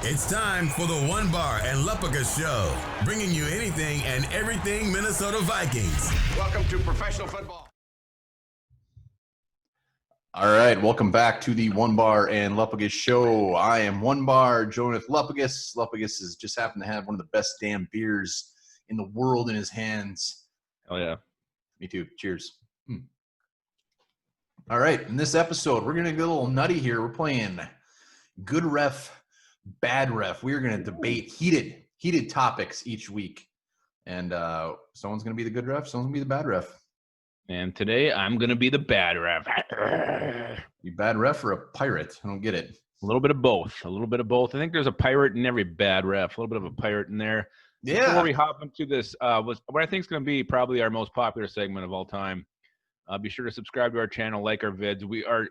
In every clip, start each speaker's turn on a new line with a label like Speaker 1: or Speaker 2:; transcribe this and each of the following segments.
Speaker 1: It's time for the Onebar and Lupagus show, bringing you anything and everything Minnesota Vikings.
Speaker 2: Welcome to professional football.
Speaker 3: All right, welcome back to the Onebar and Lupagus show. I am Onebar, joined with Lupagus. Lupagus has just happened to have one of the best damn beers in the world in his hands.
Speaker 4: Oh, yeah.
Speaker 3: Me too. Cheers. All right, in this episode, we're going to get a little nutty here. We're playing good ref, bad ref. We're going to debate heated topics each week. And someone's going to be the good ref, someone's going to be the bad ref.
Speaker 4: And today I'm going to be the bad ref.
Speaker 3: You bad ref or a pirate? I don't get it.
Speaker 4: A little bit of both. I think there's a pirate in every bad ref. A little bit of a pirate in there.
Speaker 3: Yeah.
Speaker 4: Before we hop into this, what I think is going to be probably our most popular segment of all time. Be sure to subscribe to our channel, like our vids. We're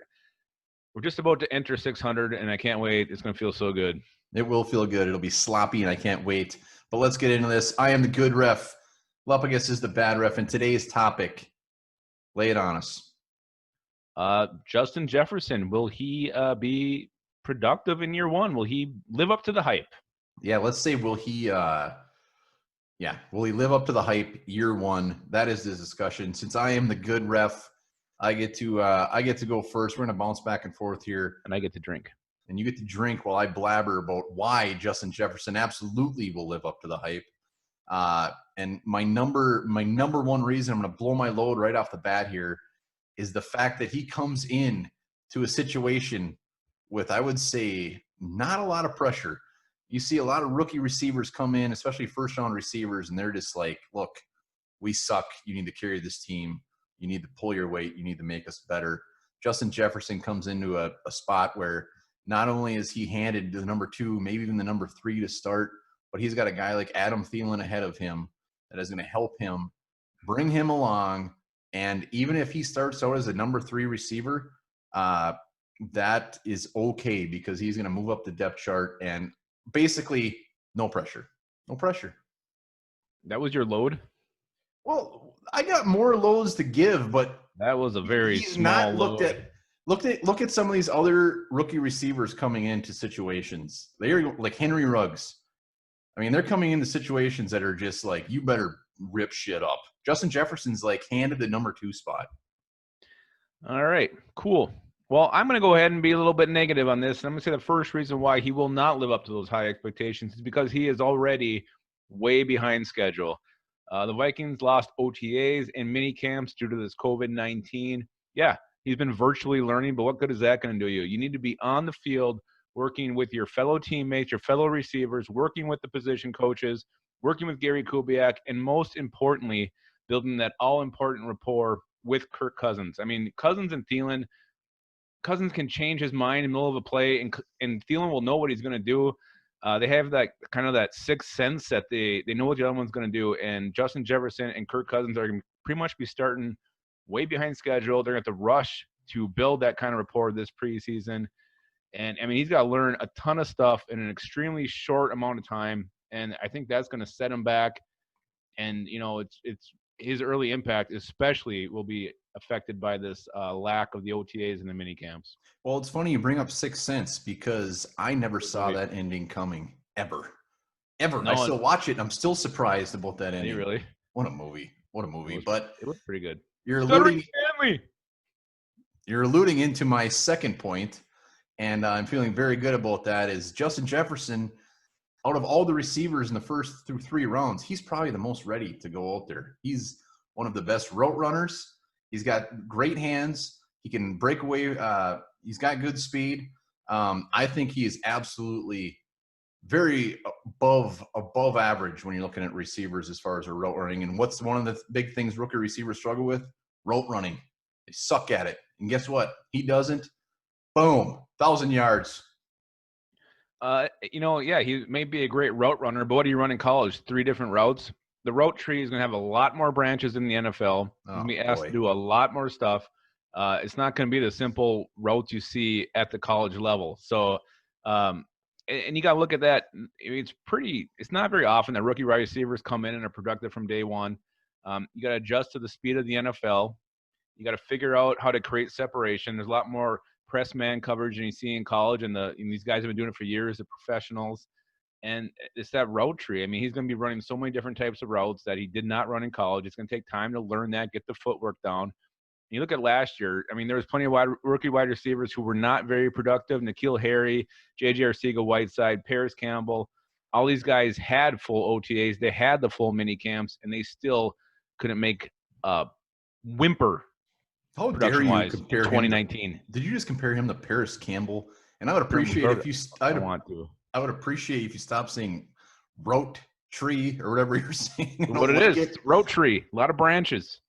Speaker 4: just about to enter 600, and I can't wait. It's going to feel so good.
Speaker 3: It will feel good. It'll be sloppy, and I can't wait. But let's get into this. I am the good ref. Lupagus is the bad ref. And today's topic, lay it on us.
Speaker 4: Justin Jefferson, will he be productive in year one? Will he live up to the hype?
Speaker 3: Yeah, let's say will he live up to the hype year one? That is the discussion. Since I am the good ref, I get to go first. We're gonna bounce back and forth here.
Speaker 4: And I get to drink.
Speaker 3: And you get to drink while I blabber about why Justin Jefferson absolutely will live up to the hype. And my number one reason I'm going to blow my load right off the bat here is the fact that he comes in to a situation with, I would say, not a lot of pressure. You see a lot of rookie receivers come in, especially first-round receivers, and they're just like, look, we suck. You need to carry this team. You need to pull your weight. You need to make us better. Justin Jefferson comes into a spot where not only is he handed the number 2, maybe even the number 3 to start, but he's got a guy like Adam Thielen ahead of him that is going to help him, bring him along. And even if he starts out as a number 3 receiver, that is okay because he's going to move up the depth chart and basically no pressure. No pressure.
Speaker 4: That was your load?
Speaker 3: Well, I got more loads to give, but
Speaker 4: that was a very small load.
Speaker 3: Look at some of these other rookie receivers coming into situations. They're like Henry Ruggs. I mean, they're coming into situations that are just like, you better rip shit up. Justin Jefferson's like handed the number 2 spot.
Speaker 4: All right, cool. Well, I'm going to go ahead and be a little bit negative on this. I'm going to say the first reason why he will not live up to those high expectations is because he is already way behind schedule. The Vikings lost OTAs and mini camps due to this COVID-19. Yeah, he's been virtually learning, but what good is that going to do you? You need to be on the field working with your fellow teammates, your fellow receivers, working with the position coaches, working with Gary Kubiak, and most importantly, building that all-important rapport with Kirk Cousins. I mean, Cousins and Thielen, Cousins can change his mind in the middle of a play, and Thielen will know what he's going to do. They have that kind of that sixth sense that they know what the other one's going to do, and Justin Jefferson and Kirk Cousins are going to pretty much be starting way behind schedule. They're going to have to rush to build that kind of rapport this preseason. And, I mean, he's got to learn a ton of stuff in an extremely short amount of time, and I think that's going to set him back. And, you know, it's his early impact especially will be affected by this lack of the OTAs and the mini camps.
Speaker 3: Well, it's funny you bring up Sixth Sense because I never saw that ending coming, ever. No, I still watch it, and I'm still surprised about that ending.
Speaker 4: Really?
Speaker 3: What a movie. But
Speaker 4: it was pretty good.
Speaker 3: You're alluding into my second point, and I'm feeling very good about that, is Justin Jefferson, out of all the receivers in the first through 3 rounds, he's probably the most ready to go out there. He's one of the best route runners. He's got great hands. He can break away. He's got good speed. I think he is absolutely very above average when you're looking at receivers as far as a route running. And what's one of the big things rookie receivers struggle with? Route running. They suck at it. And guess what? He doesn't. Boom. 1,000 yards.
Speaker 4: He may be a great route runner, but what do you run in college? 3 different routes. The route tree is going to have a lot more branches in the NFL. He's going to be asked to do a lot more stuff. It's not going to be the simple routes you see at the college level. So, and you got to look at that. It's not very often that rookie wide receivers come in and are productive from day one. You got to adjust to the speed of the NFL. You got to figure out how to create separation. There's a lot more press man coverage and you see in college, and these guys have been doing it for years, the professionals. And it's that route tree. I mean, he's going to be running so many different types of routes that he did not run in college. It's going to take time to learn that, get the footwork down. You look at last year, I mean, there was plenty of rookie wide receivers who were not very productive. N'Keal Harry, J.J. Arcega-Whiteside, Paris Campbell, all these guys had full OTAs. They had the full mini camps, and they still couldn't make whimper.
Speaker 3: How dare you compare
Speaker 4: 2019?
Speaker 3: Did you just compare him to Paris Campbell? And I would appreciate if you. I would appreciate if you stop saying route tree or whatever you're saying.
Speaker 4: What it is, route tree, a lot of branches.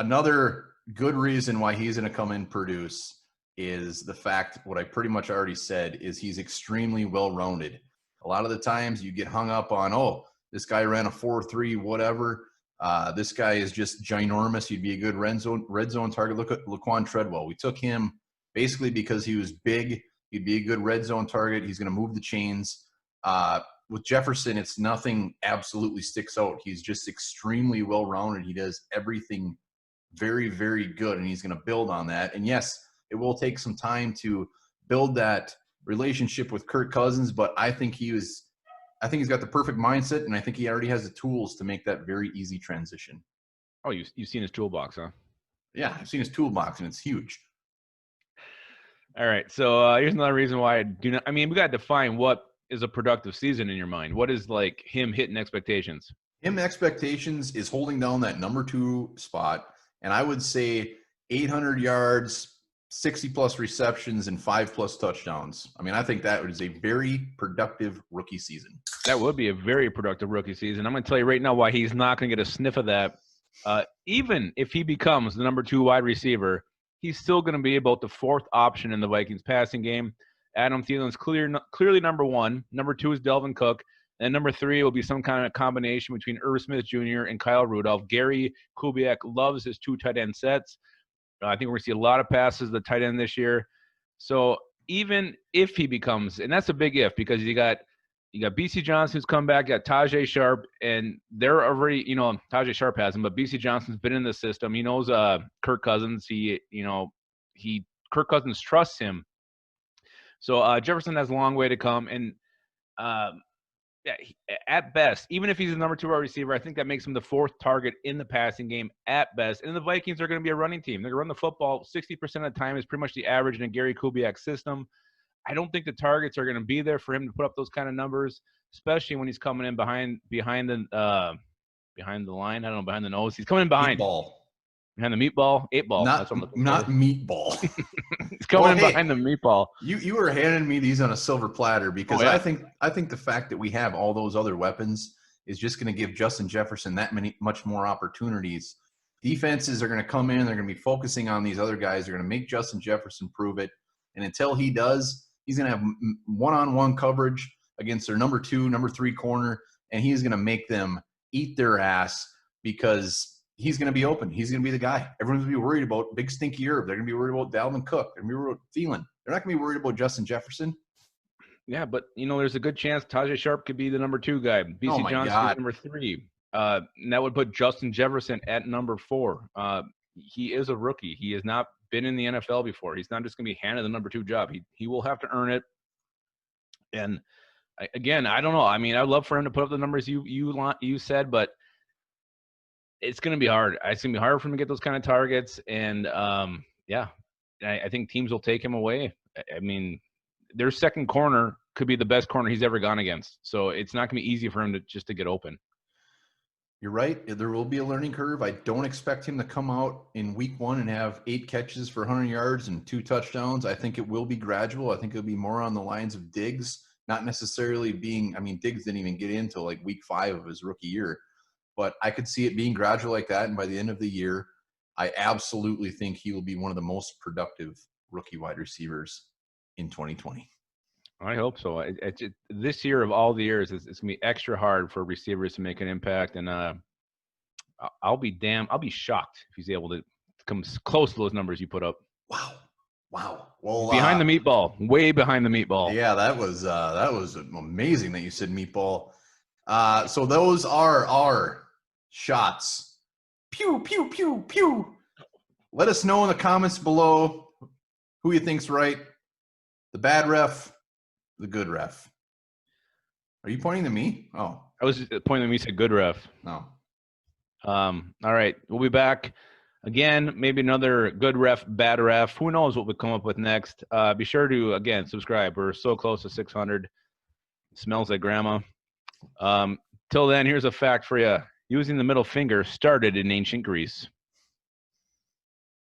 Speaker 3: Another good reason why he's going to come in and produce is the fact, what I pretty much already said, is he's extremely well-rounded. A lot of the times you get hung up on, oh, this guy ran a 4.3, whatever. This guy is just ginormous. He'd be a good red zone target. Look at Laquan Treadwell. We took him basically because he was big. He'd be a good red zone target. He's going to move the chains. With Jefferson, it's nothing absolutely sticks out. He's just extremely well-rounded. He does everything very, very good, and he's going to build on that. And yes, it will take some time to build that relationship with Kirk Cousins, but I think he's got the perfect mindset, and I think he already has the tools to make that very easy transition.
Speaker 4: Oh, you've seen his toolbox, huh?
Speaker 3: Yeah, I've seen his toolbox, and it's huge.
Speaker 4: All right, so here's another reason why I do not. I mean, we got to define what is a productive season in your mind. What is like him hitting expectations?
Speaker 3: Him expectations is holding down that number 2 spot, and I would say 800 yards, 60-plus receptions, and 5-plus touchdowns. I mean, I think that is a very productive rookie season.
Speaker 4: That would be a very productive rookie season. I'm going to tell you right now why he's not going to get a sniff of that. Even if he becomes the number 2 wide receiver, he's still going to be about the 4th option in the Vikings passing game. Adam Thielen's clearly number 1. Number 2 is Delvin Cook. And number 3 will be some kind of combination between Irv Smith Jr. and Kyle Rudolph. Gary Kubiak loves his 2 tight end sets. I think we're going to see a lot of passes to the tight end this year. So even if he becomes – and that's a big if, because you got B.C. Johnson who's come back, you got Tajay Sharp, and they're already – Tajay Sharp hasn't, but B.C. Johnson's been in the system. He knows Kirk Cousins. Kirk Cousins trusts him. So Jefferson has a long way to come. And at best, even if he's the number 2 wide receiver, I think that makes him the 4th target in the passing game at best. And the Vikings are going to be a running team. They're going to run the football 60% of the time is pretty much the average in a Gary Kubiak system. I don't think the targets are going to be there for him to put up those kind of numbers, especially when he's coming in behind the line. I don't know, behind the nose. He's coming in behind. Behind the meatball, 8-ball.
Speaker 3: Not meatball.
Speaker 4: He's coming in behind the meatball.
Speaker 3: You were handing me these on a silver platter because I think the fact that we have all those other weapons is just going to give Justin Jefferson much more opportunities. Defenses are going to come in. They're going to be focusing on these other guys. They're going to make Justin Jefferson prove it. And until he does, he's going to have one-on-one coverage against their number 2, number 3 corner, and he's going to make them eat their ass because – he's going to be open. He's going to be the guy. Everyone's going to be worried about big stinky Herb. They're going to be worried about Dalvin Cook. They're going to be worried about Thielen. They're not going to be worried about Justin Jefferson.
Speaker 4: Yeah, but, there's a good chance Tajay Sharp could be the number 2 guy. B.C. Johnson is number 3. And that would put Justin Jefferson at number 4. He is a rookie. He has not been in the NFL before. He's not just going to be handed the number 2 job. He will have to earn it. And, again, I don't know. I mean, I'd love for him to put up the numbers you said, but it's going to be hard. It's going to be hard for him to get those kind of targets. And, I think teams will take him away. I mean, their second corner could be the best corner he's ever gone against. So it's not going to be easy for him to get open.
Speaker 3: You're right. There will be a learning curve. I don't expect him to come out in week 1 and have 8 catches for 100 yards and 2 touchdowns. I think it will be gradual. I think it'll be more on the lines of Diggs, not necessarily Diggs didn't even get into like week 5 of his rookie year. But I could see it being gradual like that, and by the end of the year, I absolutely think he will be one of the most productive rookie wide receivers in 2020.
Speaker 4: I hope so. This year of all the years, it's going to be extra hard for receivers to make an impact, and I'll be shocked if he's able to come close to those numbers you put up.
Speaker 3: Wow. Well,
Speaker 4: behind the meatball, way behind the meatball.
Speaker 3: Yeah, that was amazing that you said meatball. So those are our shots. Pew, pew, pew, pew. Let us know in the comments below Who you think's right? The bad ref, the good ref? Are you pointing to me? Oh,
Speaker 4: I was just pointing at me. Said good ref.
Speaker 3: no.
Speaker 4: All right, we'll be back again. Maybe another good ref, bad ref. Who knows what we'll come up with next? Be sure to again subscribe. We're so close to 600. Smells like grandma. Till then, here's a fact for you. Using the middle finger started in ancient Greece.